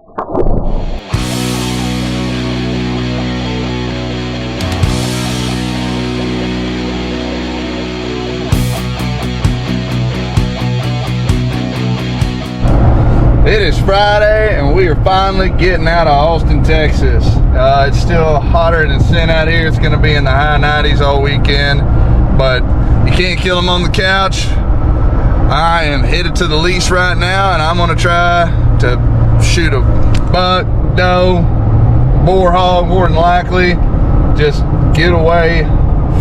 It is Friday and we are finally getting out of Austin, Texas. It's still hotter than sin out here. It's going to be in the high 90s all weekend, but you can't kill them on the couch. I am headed to the lease right now and I'm going to try to shoot a buck, doe, boar hog, more than likely. Just get away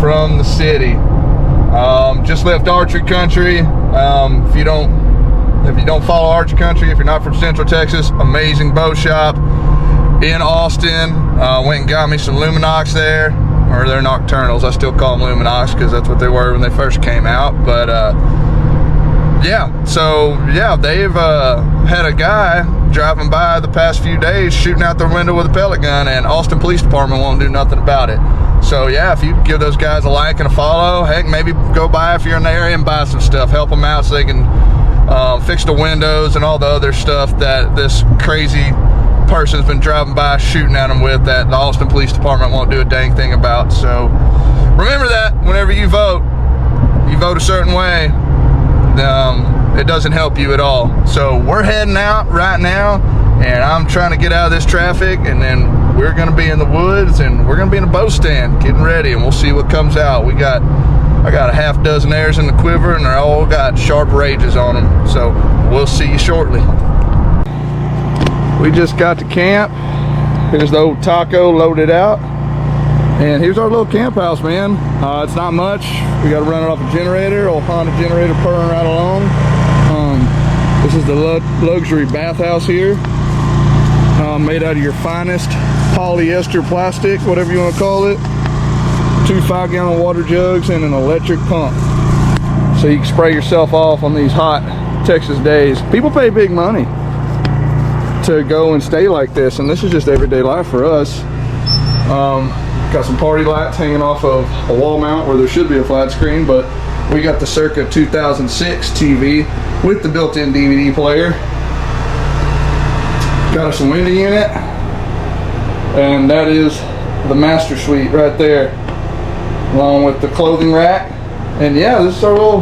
from the city. Just left archery country. If you don't follow archery country, if you're not from Central Texas, amazing bow shop in Austin. Went and got me some Luminox there, or they're Nocturnals. I still call them Luminox because that's what they were when they first came out. But yeah, so yeah, they've had a guy driving by the past few days shooting out their window with a pellet gun, and Austin Police Department won't do nothing about it. So yeah, if you give those guys a like and a follow, heck, maybe go by if you're in the area and buy some stuff. Help them out so they can fix the windows and all the other stuff that this crazy person's been driving by shooting at them with, that the Austin Police Department won't do a dang thing about. So remember that whenever you vote a certain way, it doesn't help you at all. So we're heading out right now and I'm trying to get out of this traffic, and then we're going to be in the woods and we're going to be in a bow stand getting ready, and we'll see what comes out. I got a half dozen airs in the quiver and they're all got sharp rages on them. So we'll see you shortly. We just got to camp. Here's the old taco loaded out. And here's our little camp house, man. It's not much. We got to run it off a generator, old Honda generator purring right along. This is the luxury bathhouse here. Made out of your finest polyester plastic, whatever you want to call it. 2 5-gallon water jugs and an electric pump, so you can spray yourself off on these hot Texas days. People pay big money to go and stay like this, and this is just everyday life for us. Got some party lights hanging off of a wall mount where there should be a flat screen, but we got the circa 2006 TV with the built-in DVD player. Got us a window unit, and that is the master suite right there, along with the clothing rack. And yeah, this is our little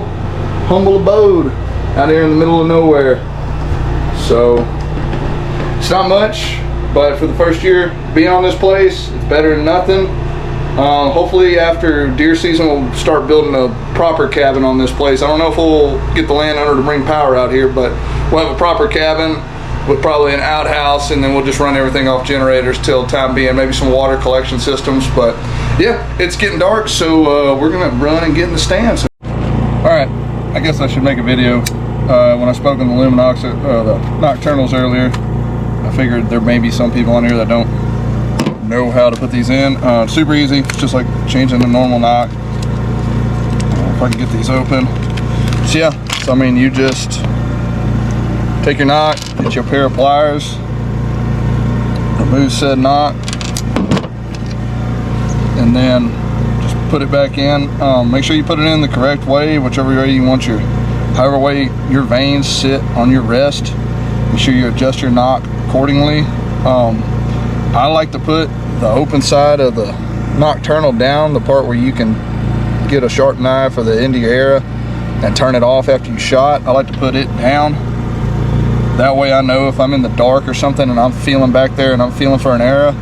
humble abode out here in the middle of nowhere. So it's not much, but for the first year being on this place, it's better than nothing. Hopefully after deer season we'll start building a proper cabin on this place. I don't know if we'll get the landowner to bring power out here, but we'll have a proper cabin with probably an outhouse, and then we'll just run everything off generators till time being, maybe some water collection systems. But yeah, it's getting dark, so we're gonna run and get in the stands. All right, I guess I should make a video. When I spoke on the Luminox, the Nocturnals earlier, I figured there may be some people on here that don't know how to put these in. Super easy, it's just like changing a normal knock. If I can get these open. So yeah, so I mean, you just take your knock, get your pair of pliers, remove said knock, and then just put it back in. Make sure you put it in the correct way, whichever way you want however way your vanes sit on your rest. Make sure you adjust your knock accordingly. I like to put the open side of the Nocturnal down, the part where you can get a sharp knife or the end of your arrow and turn it off after you shot. I like to put it down. That way I know if I'm in the dark or something and I'm feeling back there and I'm feeling for an arrow,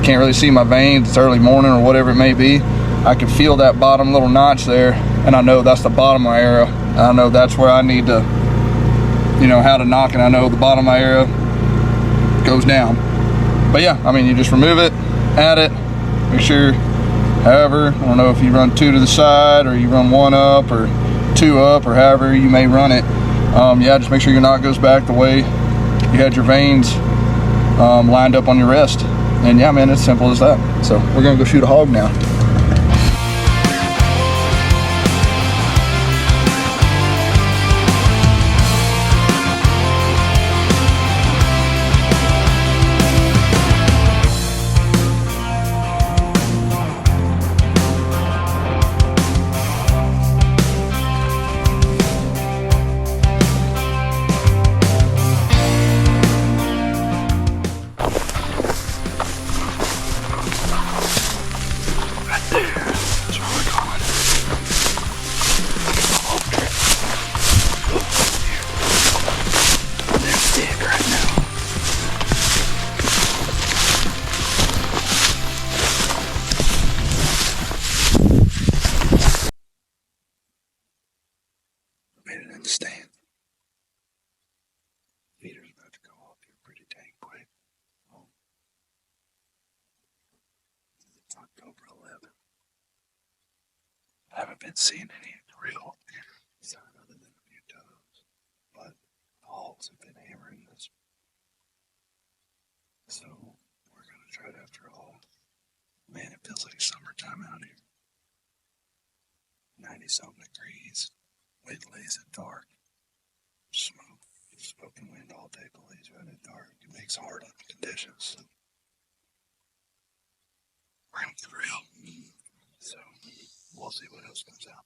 can't really see my veins, it's early morning or whatever it may be, I can feel that bottom little notch there, and I know that's the bottom of my arrow. I know that's where I need to, how to knock, and I know the bottom of my arrow goes down. But yeah, I mean, you just remove it, add it, make sure, however, I don't know if you run 2 to the side or you run 1 up or 2 up or however you may run it. Yeah, just make sure your knot goes back the way you had your veins lined up on your rest. And yeah, man, it's simple as that. So we're gonna go shoot a hog now. over 11. I haven't been seeing any real sign other than a few does, but the hogs have been hammering this. So we're going to try it after all. Man, it feels like summertime out here. 90-something degrees. Wind lays at dark. Smoke. Smoking wind all day blaze right at dark. It makes hard on conditions. So we're going to grill. So we'll see what else comes out.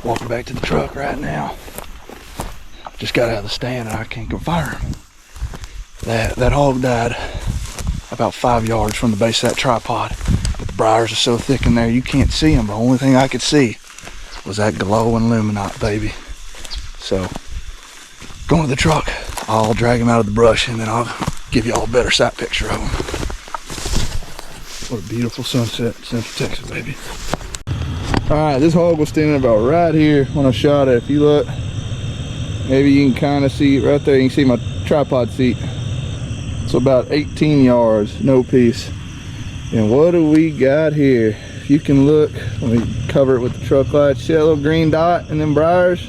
Walking back to the truck right now. Just got out of the stand and I can't confirm that hog died about 5 yards from the base of that tripod. But the briars are so thick in there you can't see them. The only thing I could see was that glowing Luminox, baby. So going to the truck, I'll drag him out of the brush and then I'll give you all a better sight picture of him. What a beautiful sunset in Central Texas, baby. Alright, this hog was standing about right here when I shot it. If you look, maybe you can kind of see it right there. You can see my tripod seat. It's about 18 yards, no piece. And what do we got here? If you can look, let me cover it with the truck light. See that little green dot and them briars?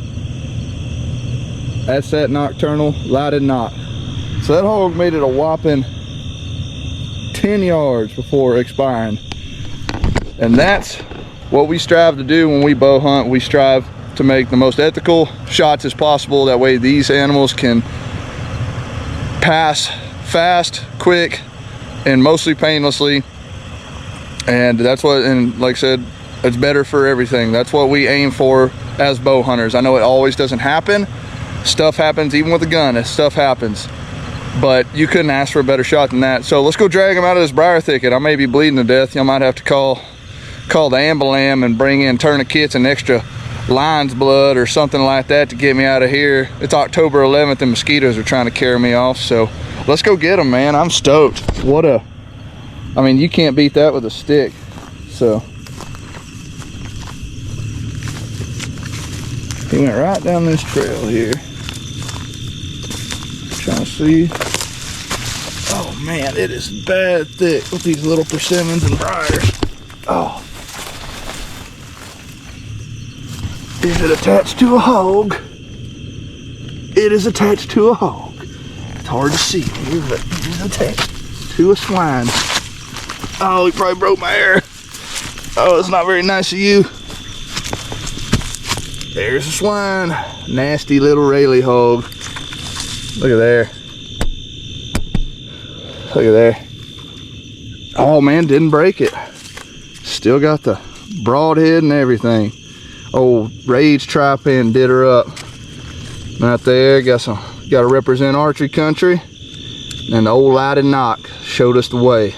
That's that nocturnal lighted knot. So that hog made it a whopping 10 yards before expiring. And that's what we strive to do when we bow hunt. We strive to make the most ethical shots as possible. That way these animals can pass fast, quick, and mostly painlessly. And that's what, and like I said, It's better for everything. That's what we aim for as bow hunters. I know it always doesn't happen. Stuff happens, even with a gun, stuff happens. But you couldn't ask for a better shot than that. So let's go drag him out of this briar thicket. I may be bleeding to death. Y'all might have to call the ambulance and bring in tourniquets and extra lion's blood or something like that to get me out of here. It's October 11th and mosquitoes are trying to carry me off. So let's go get him, man. I'm stoked. I mean, you can't beat that with a stick. So he went right down this trail here. Trying to see. Oh man, it is bad thick with these little persimmons and briars. Oh. Is it attached to a hog? It is attached to a hog. It's hard to see here, but it is attached to a swine. Oh, he probably broke my hair. Oh, it's not very nice of you. There's a swine. Nasty little Rayleigh hog. Look at there. Look at there. Oh man, didn't break it. Still got the broad head and everything. Old Rage tri-pin did her up. Right there, gotta represent archery country. And the old lighted knock showed us the way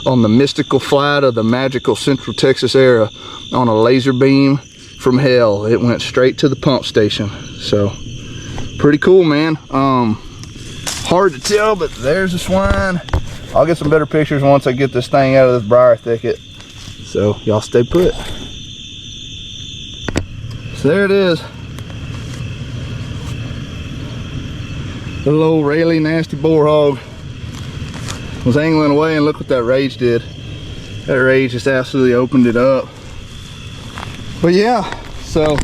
on the mystical flight of the magical Central Texas era on a laser beam from hell. It went straight to the pump station. So pretty cool, man. Hard to tell, but there's a swine. I'll get some better pictures once I get this thing out of this briar thicket. So y'all stay put. So there it is. Little old Rayleigh nasty boar hog was angling away, and look what that Rage did. That Rage just absolutely opened it up. But yeah, so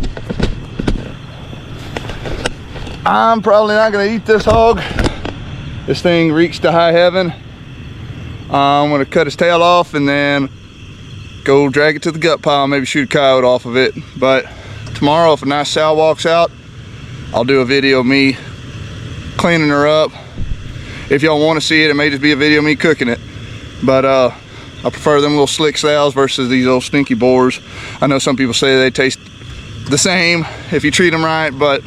I'm probably not gonna eat this hog. This thing reached to high heaven. I'm gonna cut his tail off and then go drag it to the gut pile, maybe shoot a coyote off of it. But tomorrow, if a nice sow walks out, I'll do a video of me cleaning her up. If y'all want to see it, it may just be a video of me cooking it. But I prefer them little slick sows versus these old stinky boars. I know some people say they taste the same if you treat them right, but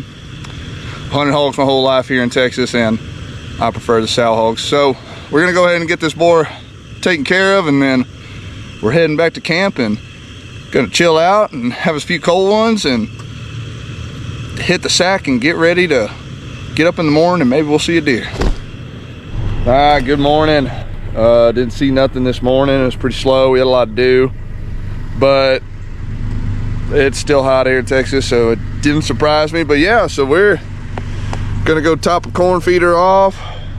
hunted hogs my whole life here in Texas, and I prefer the sow hogs. So we're gonna go ahead and get this boar taken care of, and then we're heading back to camp and gonna chill out and have a few cold ones and hit the sack and get ready to get up in the morning, and maybe we'll see a deer. All right, good morning. Didn't see nothing this morning. It was pretty slow. We had a lot to do, but it's still hot here in Texas, so it didn't surprise me. But yeah, so we're gonna go top a corn feeder off,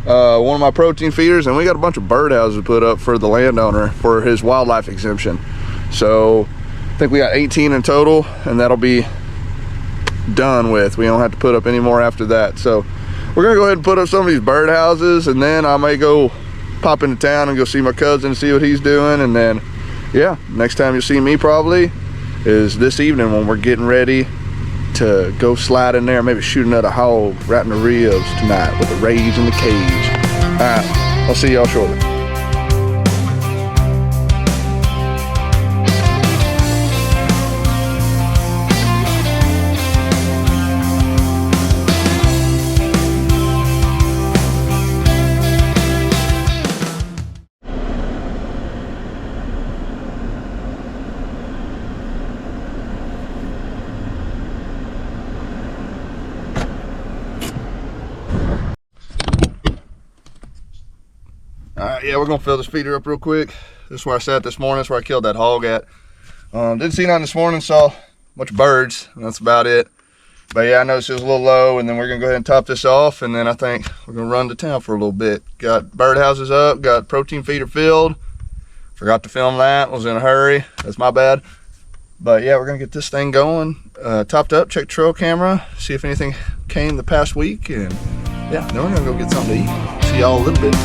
one of my protein feeders, and we got a bunch of birdhouses put up for the landowner for his wildlife exemption. So I think we got 18 in total, and that'll be done with. We don't have to put up any more after that. So we're gonna go ahead and put up some of these birdhouses, and then I may go pop into town and go see my cousin and see what he's doing. And then yeah, next time you'll see me probably is this evening when we're getting ready to go slide in there, maybe shoot another hog right in the ribs tonight with the Rage in the cage. All right, I'll see y'all shortly. Yeah, we're gonna fill this feeder up real quick. This is where I sat this morning. That's where I killed that hog at. Didn't see nothing this morning. Saw a bunch of birds, and that's about it. But yeah, I noticed it was a little low, and then we're gonna go ahead and top this off, and then I think we're gonna run to town for a little bit. Got birdhouses up, got protein feeder filled. Forgot to film that, was in a hurry. That's my bad. But yeah, we're gonna get this thing going, topped up, check trail camera, see if anything came the past week, and yeah, then we're gonna go get something to eat. See y'all a little bit.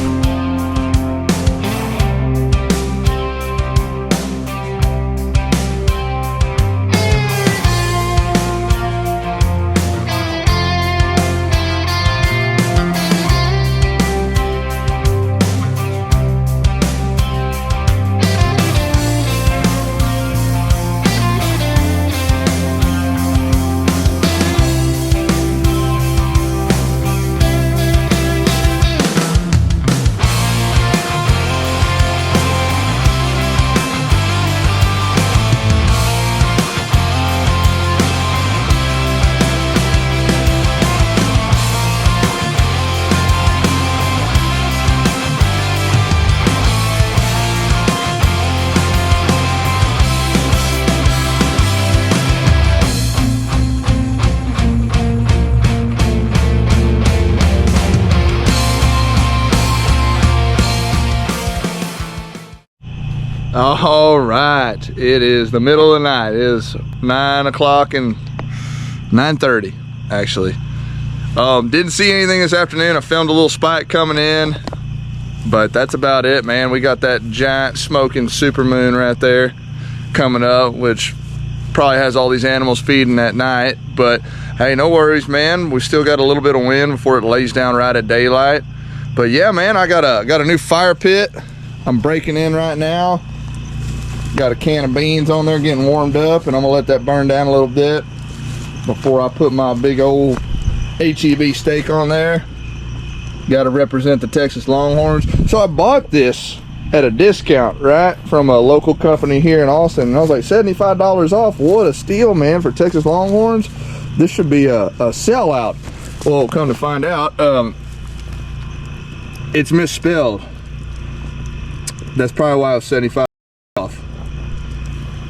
All right, it is the middle of the night. It is 9 o'clock and 9:30 actually. Didn't see anything this afternoon. I filmed a little spike coming in, but that's about it, man. We got that giant smoking supermoon right there coming up, which probably has all these animals feeding at night. But hey, no worries, man. We still got a little bit of wind before it lays down right at daylight. But yeah, man, I got a new fire pit. I'm breaking in right now. Got a can of beans on there getting warmed up, and I'm gonna let that burn down a little bit before I put my big old HEB steak on there. Got to represent the Texas Longhorns. So I bought this at a discount, right, from a local company here in Austin, and I was like, $75 off. What a steal, man, for Texas Longhorns. This should be a sellout. Well, come to find out, it's misspelled. That's probably why it was 75 off.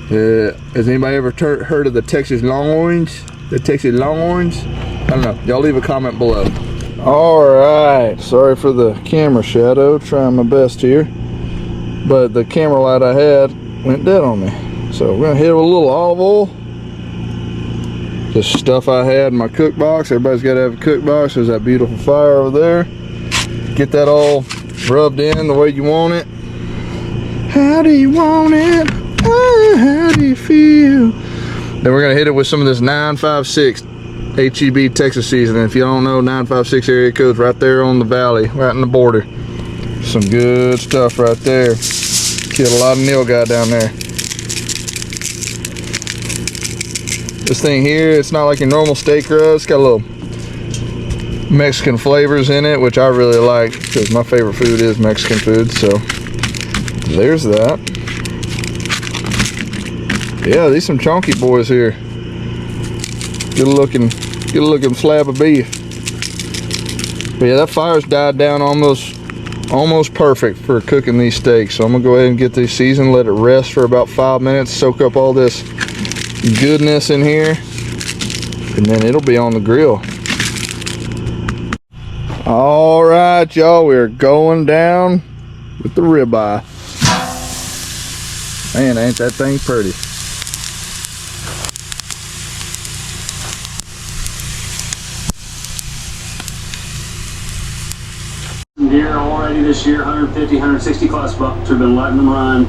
Has anybody ever heard of the Texas Longhorns? The Texas Longhorns? I don't know. Y'all leave a comment below. All right. Sorry for the camera shadow. Trying my best here. But the camera light I had went dead on me. So we're going to hit it with a little olive oil. Just stuff I had in my cook box. Everybody's got to have a cook box. There's that beautiful fire over there. Get that all rubbed in the way you want it. How do you want it? How do you feel? Then we're gonna hit it with some of this 956 HEB Texas seasoning. If you don't know, 956 area code's right there on the valley, right in the border. Some good stuff right there. Killed a lot of nilgai down there. This thing here, it's not like your normal steak rub. It's got a little Mexican flavors in it, which I really like because my favorite food is Mexican food. So there's that. Yeah, these some chunky boys here. Good looking slab of beef. But yeah, that fire's died down almost perfect for cooking these steaks. So I'm gonna go ahead and get these seasoned, let it rest for about 5 minutes, soak up all this goodness in here, and then it'll be on the grill. All right, y'all, we're going down with the ribeye. Man, ain't that thing pretty. Deer already this year, 150, 160 class bucks. We've been letting them run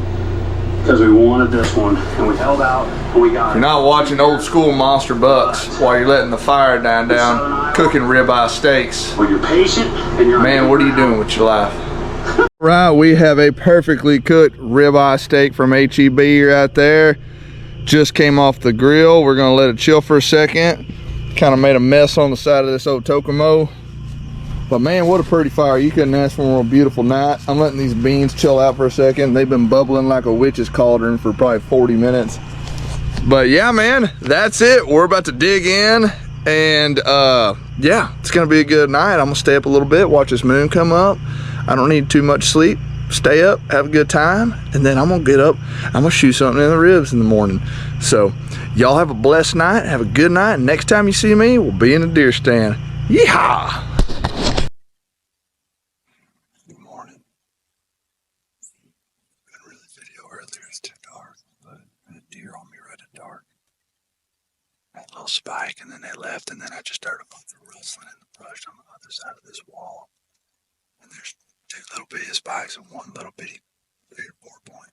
because we wanted this one, and we held out and we got it. You're not watching old school monster bucks while you're letting the fire die down, cooking ribeye steaks. When you're patient and you're man, what are you doing with your life? Right, we have a perfectly cooked ribeye steak from HEB right there. Just came off the grill. We're gonna let it chill for a second. Kind of made a mess on the side of this old Tokomo. But man, what a pretty fire. You couldn't ask for a more beautiful night. I'm letting these beans chill out for a second. They've been bubbling like a witch's cauldron for probably 40 minutes. But yeah, man, that's it. We're about to dig in, and yeah, it's gonna be a good night. I'm gonna stay up a little bit, watch this moon come up. I don't need too much sleep. Stay up, have a good time, and then I'm gonna get up. I'm gonna shoot something in the ribs in the morning. So y'all have a blessed night, have a good night, and next time you see me, we'll be in a deer stand. Yeehaw! Good morning. Couldn't really video earlier, it's too dark, but I had a deer on me right at dark. I had a little spike, and then they left, and then I just heard a bunch of rustling in the brush on the other side of this wall. And there's two little bitty spikes and one little bitty 4-point.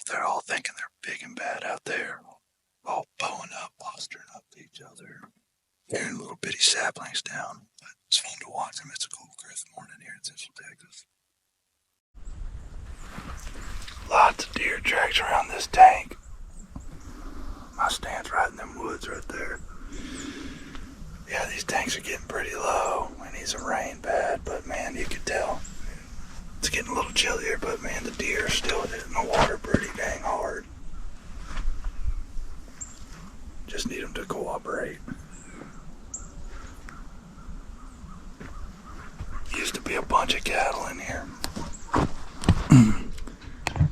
They're all thinking they're big and bad out there, all bowing up, posturing up to each other, tearing little bitty saplings down. But it's fun to watch them. It's a cool, crisp morning here in Central Texas. Lots of deer tracks around this tank. My stand's right in them woods right there. Yeah, these tanks are getting pretty low. We need some rain bad, but man, you can tell. It's getting a little chillier, but man, the deer are still hitting the water pretty dang hard. Just need them to cooperate. Used to be a bunch of cattle in here.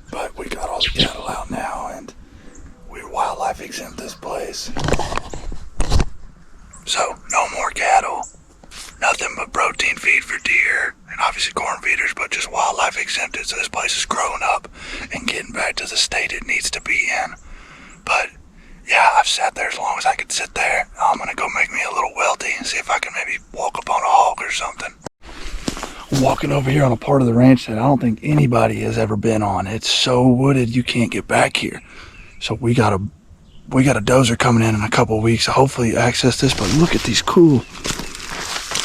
But we got all the cattle out now, and we're wildlife exempt this place. So, no more cattle, nothing but protein feed for deer, and obviously corn feeders, but just wildlife have exempted, so this place is growing up and getting back to the state it needs to be in. But yeah, I've sat there as long as I could sit there. I'm gonna go make me a little welty and see if I can maybe walk up on a hog or something. Walking over here on a part of the ranch that I don't think anybody has ever been on. It's so wooded you can't get back here. So we got a dozer coming in a couple of weeks. So hopefully access this. But look at these cool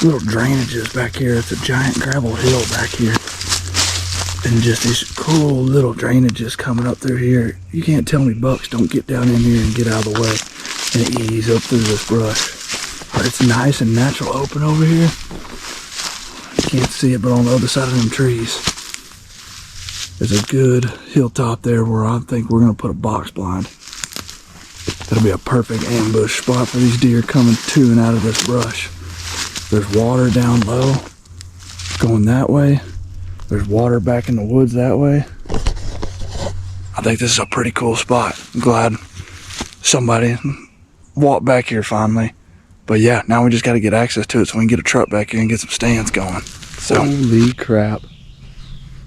little drainages back here. It's a giant gravel hill back here, and just these cool little drainages coming up through here. You can't tell me bucks don't get down in here and get out of the way and ease up through this brush. But it's nice and natural open over here. Can't see it, but on the other side of them trees there's a good hilltop there where I think we're going to put a box blind. That'll be a perfect ambush spot for these deer coming to and out of this brush. There's water down low going that way. There's water back in the woods that way. I think this is a pretty cool spot. I'm glad somebody walked back here finally. But yeah, now we just got to get access to it so we can get a truck back here and get some stands going. So, holy crap.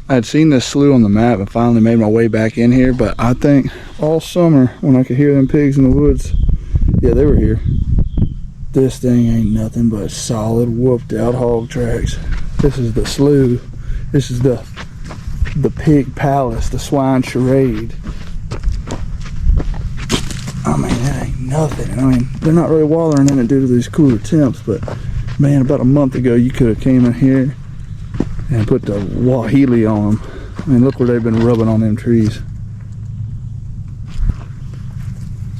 I had seen this slough on the map and finally made my way back in here, but I think all summer when I could hear them pigs in the woods, yeah, they were here. This thing ain't nothing but solid whooped out hog tracks. This is the slough. This is the pig palace, the swine charade. I mean, that ain't nothing. I mean, they're not really wallering in it due to these cooler temps, but man, about a month ago you could have came in here and put the Wahili on them. I mean, look where they've been rubbing on them trees.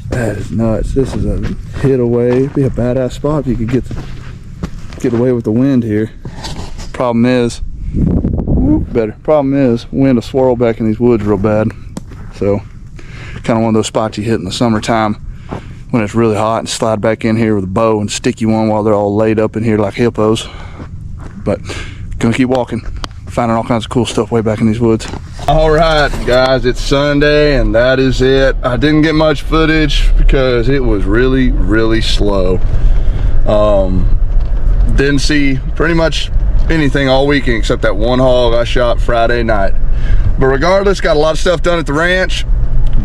That is nuts. This is a hit away. It'd be a badass spot if you could get away with the wind here. Problem is, wind will swirl back in these woods real bad. So, kind of one of those spots you hit in the summertime when it's really hot and slide back in here with a bow and stick you one while they're all laid up in here like hippos. But gonna keep walking, finding all kinds of cool stuff way back in these woods. All right, guys, it's Sunday and that is it. I didn't get much footage because it was really, really slow. Didn't see pretty much anything all weekend except that one hog I shot Friday night. But regardless, got a lot of stuff done at the ranch.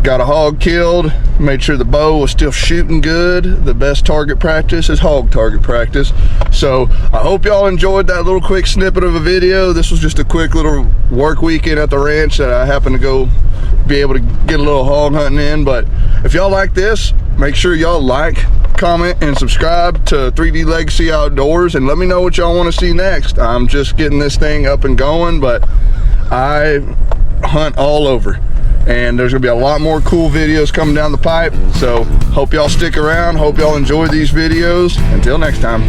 Got a hog killed, made sure the bow was still shooting good. The best target practice is hog target practice. So I hope y'all enjoyed that little quick snippet of a video. This was just a quick little work weekend at the ranch that I happened to go be able to get a little hog hunting in. But if y'all like this, make sure y'all like, comment, and subscribe to 3D Legacy Outdoors, and let me know what y'all want to see next. I'm just getting this thing up and going, but I hunt all over. And there's gonna be a lot more cool videos coming down the pipe. So hope y'all stick around. Hope y'all enjoy these videos. Until next time.